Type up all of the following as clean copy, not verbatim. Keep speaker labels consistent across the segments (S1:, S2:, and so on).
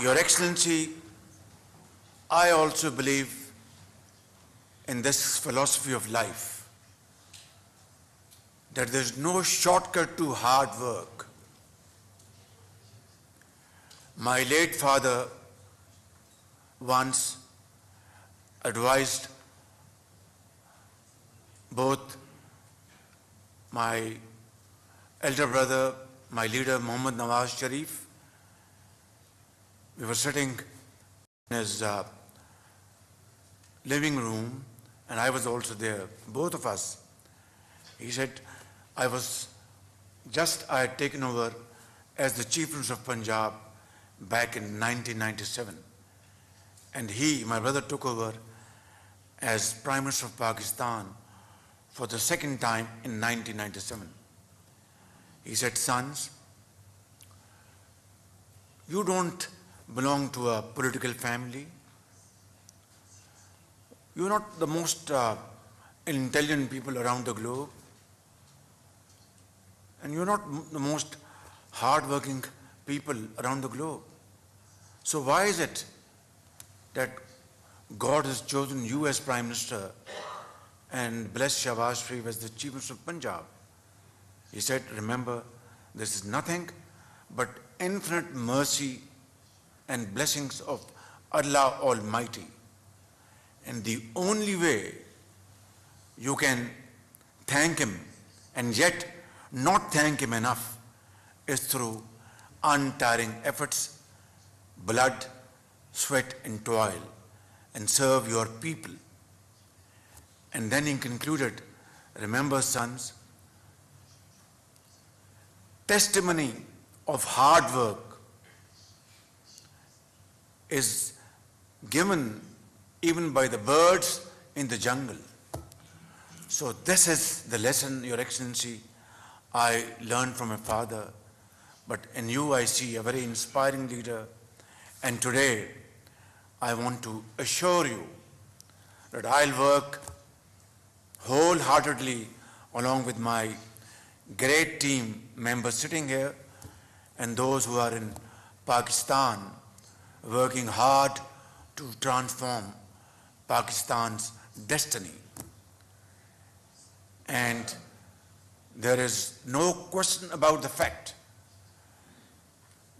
S1: Your Excellency, I also believe in this philosophy of life, that there is no shortcut to hard work. My late father once advised both my elder brother, my leader Muhammad Nawaz Sharif. We were sitting in his living room, and I was also there, both of us. He said, I had taken over as the Chief Minister of Punjab back in 1997. And he, my brother, took over as Prime Minister of Pakistan for the second time in 1997. He said, sons, you don't belong to a political family. You're not the most intelligent people around the globe. And you're not the most hardworking people around the globe. So why is it that God has chosen you as Prime Minister and blessed Shahbaz Sharif as the Chief Minister of Punjab? He said, remember, this is nothing but infinite mercy and blessings of Allah Almighty. And the only way you can thank Him and yet not thank Him enough is through untiring efforts, blood, sweat and toil, and serve your people. And then he concluded, remember, sons, testimony of hard work is given even by the birds in the jungle. So this is the lesson, Your Excellency, I learned from my father, but in you I see a very inspiring leader. And today I want to assure you that I'll work wholeheartedly along with my great team members sitting here and those who are in Pakistan working hard to transform Pakistan's destiny. And there is no question about the fact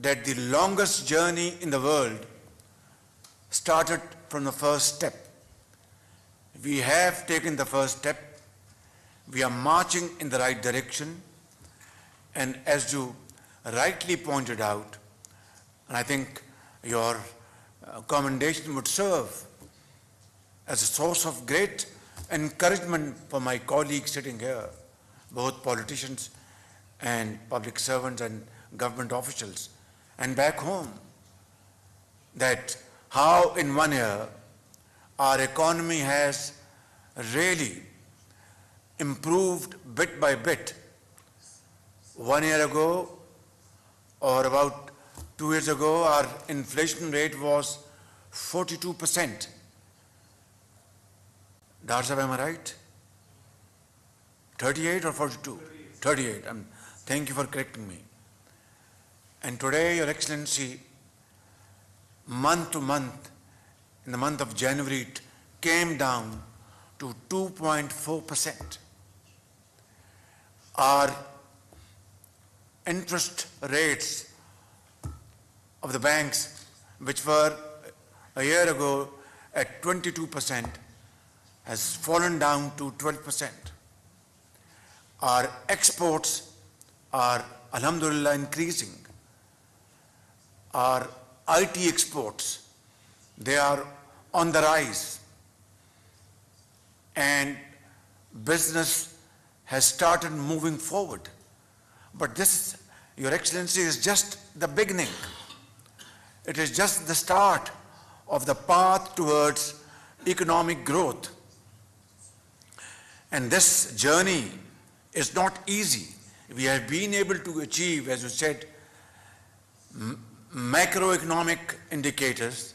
S1: that the longest journey in the world started from the first step. We have taken the first step. We are marching in the right direction. And as you rightly pointed out, and I think your commendation would serve as a source of great encouragement for my colleagues sitting here, both politicians and public servants and government officials, and back home, that how in 1 year our economy has really improved bit by bit. 1 year ago, or about 2 years ago, our inflation rate was 42%. Dar Sahib, am I right? 38 or 42? 38. Thank you for correcting me. And today, Your Excellency, month to month, in the month of January, it came down to 2.4%. Our interest rates of the banks, which were a year ago at 22%, has fallen down to 12%. Our exports are, alhamdulillah, increasing. Our IT exports, they are on the rise. And business has started moving forward. But this, Your Excellency, is just the beginning. It is just the start of the path towards economic growth. And this journey is not easy. We have been able to achieve, as you said, macroeconomic indicators,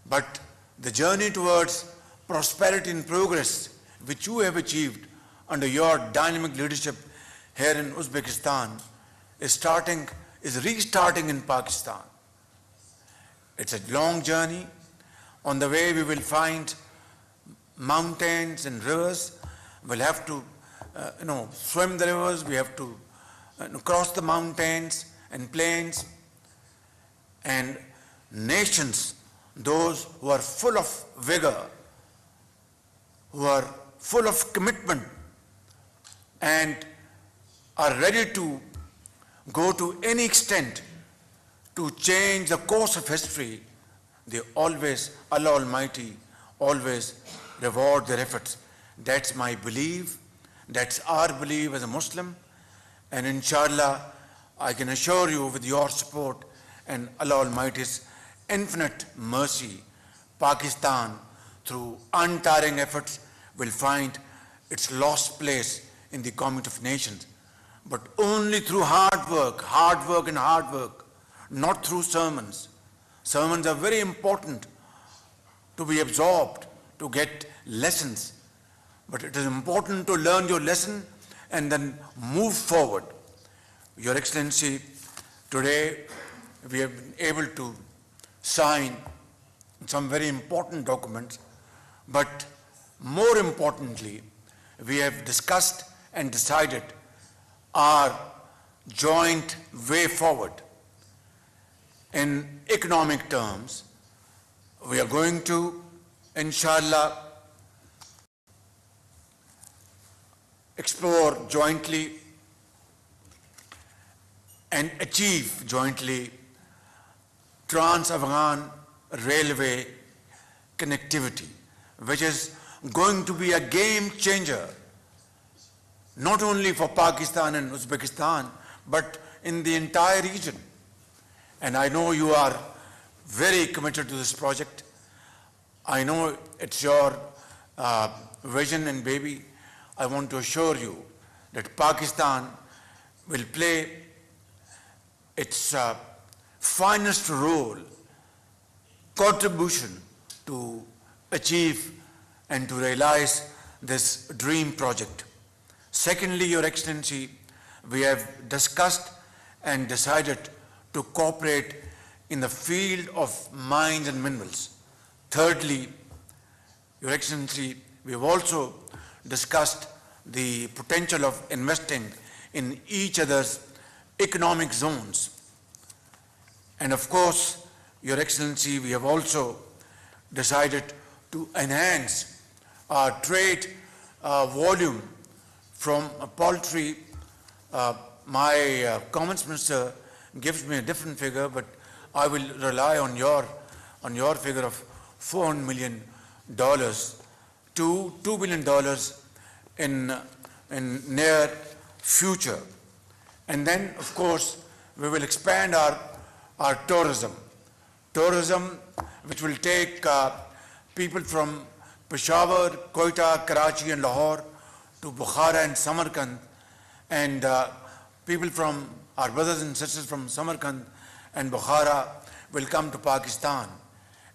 S1: but the journey towards prosperity and progress, which you have achieved under your dynamic leadership here in Uzbekistan, is restarting in Pakistan. It's a long journey. On the way we will find mountains and rivers. We'll have to swim the rivers. We have to cross the mountains and plains. And nations, those who are full of vigor, who are full of commitment and are ready to go to any extent to change the course of history, they always, Allah Almighty, always reward their efforts. That's my belief. That's our belief as a Muslim. And inshallah, I can assure you with your support and Allah Almighty's infinite mercy, Pakistan, through untiring efforts, will find its lost place in the community of nations. But only through hard work and hard work, not through sermons. Sermons are very important to be absorbed, to get lessons. But it is important to learn your lesson and then move forward. Your Excellency, today we have been able to sign some very important documents, but more importantly, we have discussed and decided our joint way forward. In economic terms, we are going to, inshallah, explore jointly and achieve jointly Trans-Afghan railway connectivity, which is going to be a game changer, not only for Pakistan and Uzbekistan, but in the entire region. And I know you are very committed to this project. I know it's your vision and baby. I want to assure you that Pakistan will play its finest role, contribution to achieve and to realize this dream project. Secondly, Your Excellency, we have discussed and decided to cooperate in the field of mines and minerals. Thirdly, Your Excellency, we have also discussed the potential of investing in each other's economic zones. And of course, Your Excellency, we have also decided to enhance our trade volume from poultry. My Commerce Minister gives me a different figure, but I will rely on your figure of $400 million to $2 billion in near future. And then, of course, we will expand our tourism, which will take people from Peshawar, Quetta, Karachi and Lahore to Bukhara and Samarkand, and people from our brothers and sisters from Samarkand and Bukhara will come to Pakistan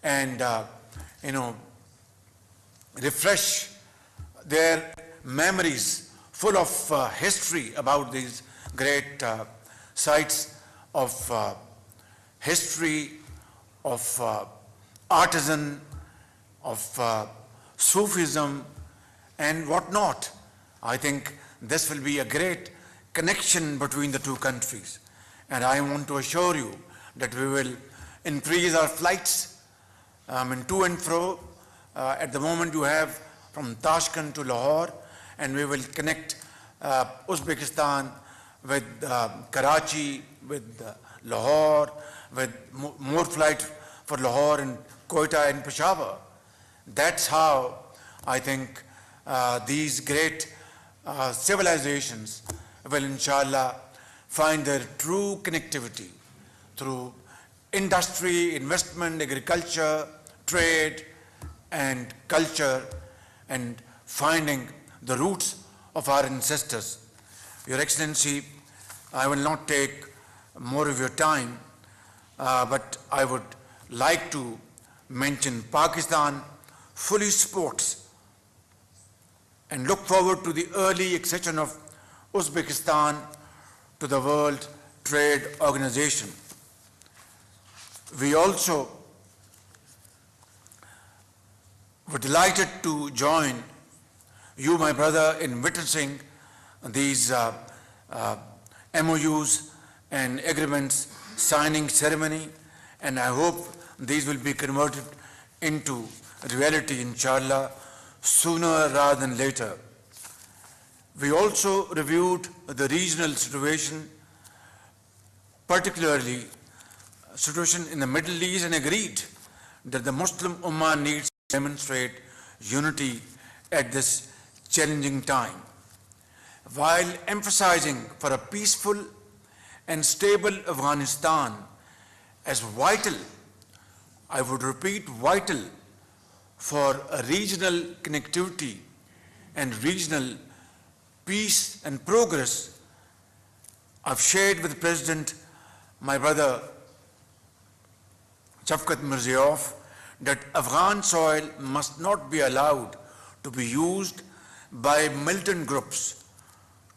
S1: and refresh their memories full of history about these great sites of history, of artisan, of Sufism and whatnot. I think this will be a great connection between the two countries. And I want to assure you that we will increase our flights to and fro. At the moment you have from Tashkent to Lahore, and we will connect Uzbekistan with Karachi, with Lahore, with more flights for Lahore and Quetta and Peshawar. That's how I think these great civilizations will inshallah find their true connectivity through industry, investment, agriculture, trade and culture, and finding the roots of our ancestors. Your Excellency, I will not take more of your time, but I would like to mention Pakistan fully supports and look forward to the early accession of Uzbekistan to the World Trade Organization. We also We're delighted to join you, my brother, in witnessing these MOUs and agreements signing ceremony, and I hope these will be converted into reality, inshallah, sooner rather than later. We also reviewed the regional situation, particularly situation in the Middle East, and agreed that the Muslim Ummah needs to demonstrate unity at this challenging time, while emphasizing for a peaceful and stable Afghanistan as vital, I would repeat, vital for a regional connectivity and regional peace and progress. I've shared with the President, my brother Shavkat Mirziyoyev, that Afghan soil must not be allowed to be used by militant groups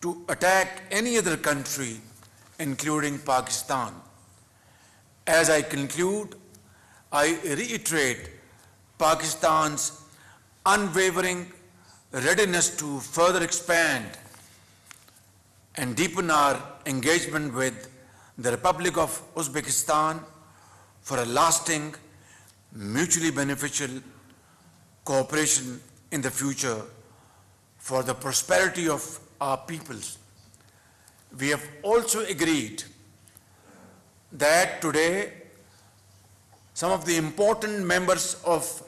S1: to attack any other country, including Pakistan. As I conclude, I reiterate Pakistan's unwavering readiness to further expand and deepen our engagement with the Republic of Uzbekistan for a lasting, mutually beneficial cooperation in the future for the prosperity of our peoples. We have also agreed that today some of the important members of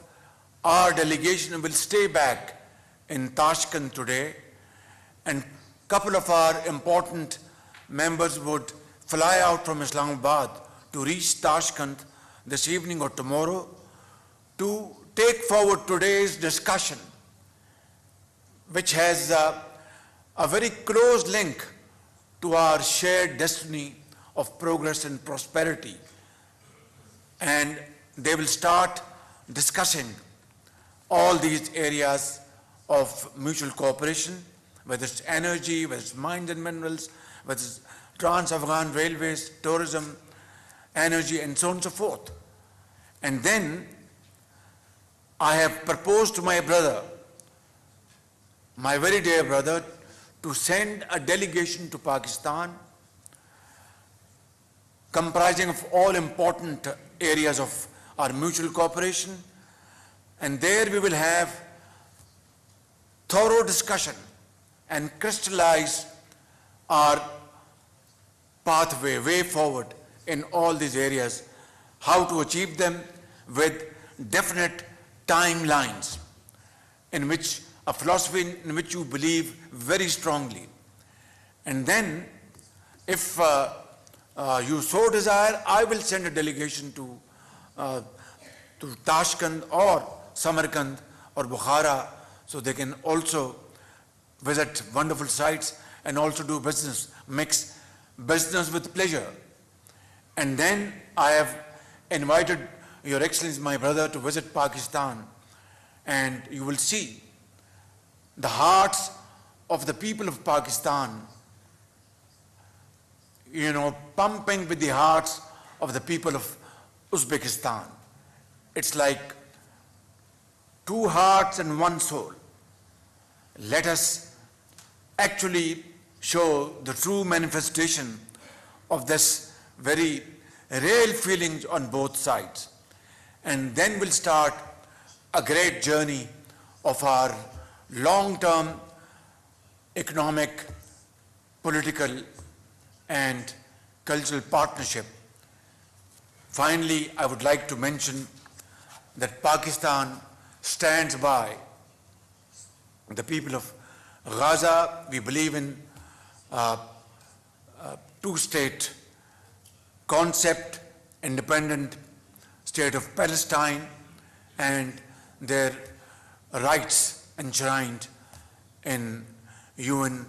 S1: our delegation will stay back in Tashkent today, and a couple of our important members would fly out from Islamabad to reach Tashkent this evening or tomorrow to take forward today's discussion, which has a very close link to our shared destiny of progress and prosperity. And they will start discussing all these areas of mutual cooperation, whether it's energy, whether it's mines and minerals, whether it's trans-Afghan railways, tourism, energy, and so on and so forth. And then I have proposed to my brother, my very dear brother, to send a delegation to Pakistan comprising of all important areas of our mutual cooperation, and there we will have thorough discussion and crystallize our pathway, way forward in all these areas, how to achieve them with definite timelines, in which a philosophy in which you believe very strongly. And then, if you so desire, I will send a delegation to Tashkent or Samarkand or Bukhara, so they can also visit wonderful sites and also do business, mix business with pleasure. And then I have invited Your Excellency, my brother, to visit Pakistan, and you will see the hearts of the people of Pakistan, pumping with the hearts of the people of Uzbekistan. It's like two hearts and one soul. Let us actually show the true manifestation of this very real feelings on both sides. And then we'll start a great journey of our long-term economic, political, and cultural partnership. Finally, I would like to mention that Pakistan stands by the people of Gaza. We believe in two-state concept, independent state of Palestine, and their rights enshrined in UN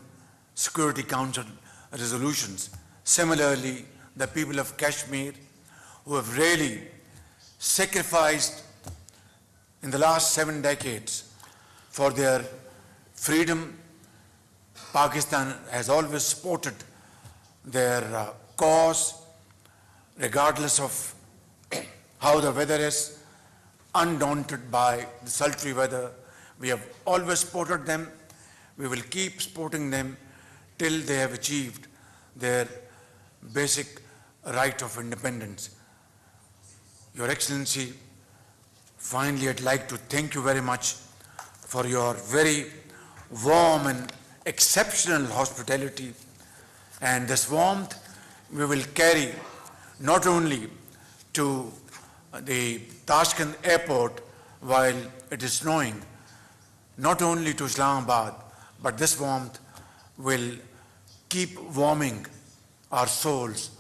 S1: Security Council resolutions. Similarly, the people of Kashmir, who have really sacrificed in the last 7 decades for their freedom, Pakistan has always supported their cause, regardless of how the weather is, undaunted by the sultry weather. We have always supported them. We will keep supporting them till they have achieved their basic right of independence. Your Excellency, finally I'd like to thank you very much for your very warm and exceptional hospitality, and this warmth we will carry not only to the Tashkent airport while it is snowing, not only to Islamabad, but this warmth will keep warming our souls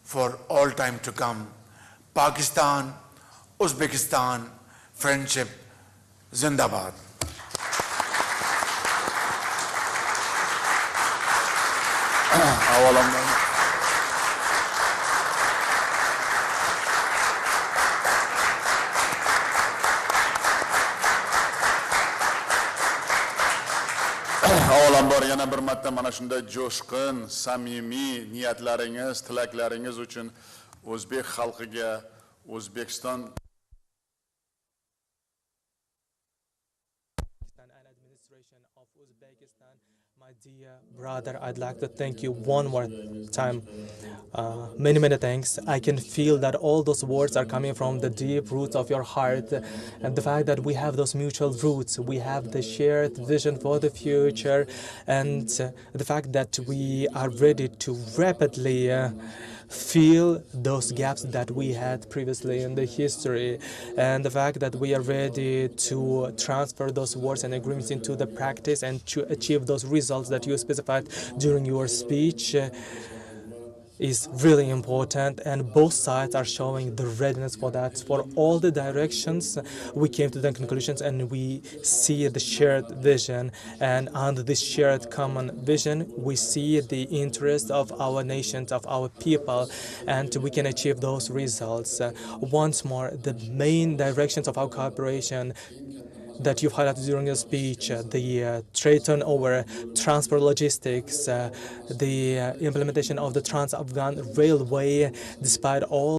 S1: for all time to come. Pakistan, Uzbekistan, friendship, Zindabad.
S2: Avvalambor yana bir marta mana shunday jo'shqin, samimiy niyatlaringiz, tilaklaringiz uchun O'zbek xalqiga, O'zbekiston
S3: and administration of Uzbekistan, my dear brother, I'd like to thank you one more time. Many thanks. I can feel that all those words are coming from the deep roots of your heart, and the fact that we have those mutual roots, we have the shared vision for the future, and the fact that we are ready to rapidly fill those gaps that we had previously in the history, and the fact that we are ready to transfer those words and agreements into the practice and to achieve those results that you specified during your speech is really important, and both sides are showing the readiness for that. For all the directions, we came to the conclusions and we see the shared vision, and under this shared common vision, we see the interest of our nations, of our people, and we can achieve those results. Once more, the main directions of our cooperation that you've highlighted during your speech, the trade turnover, transport logistics, the implementation of the Trans-Afghan Railway, despite all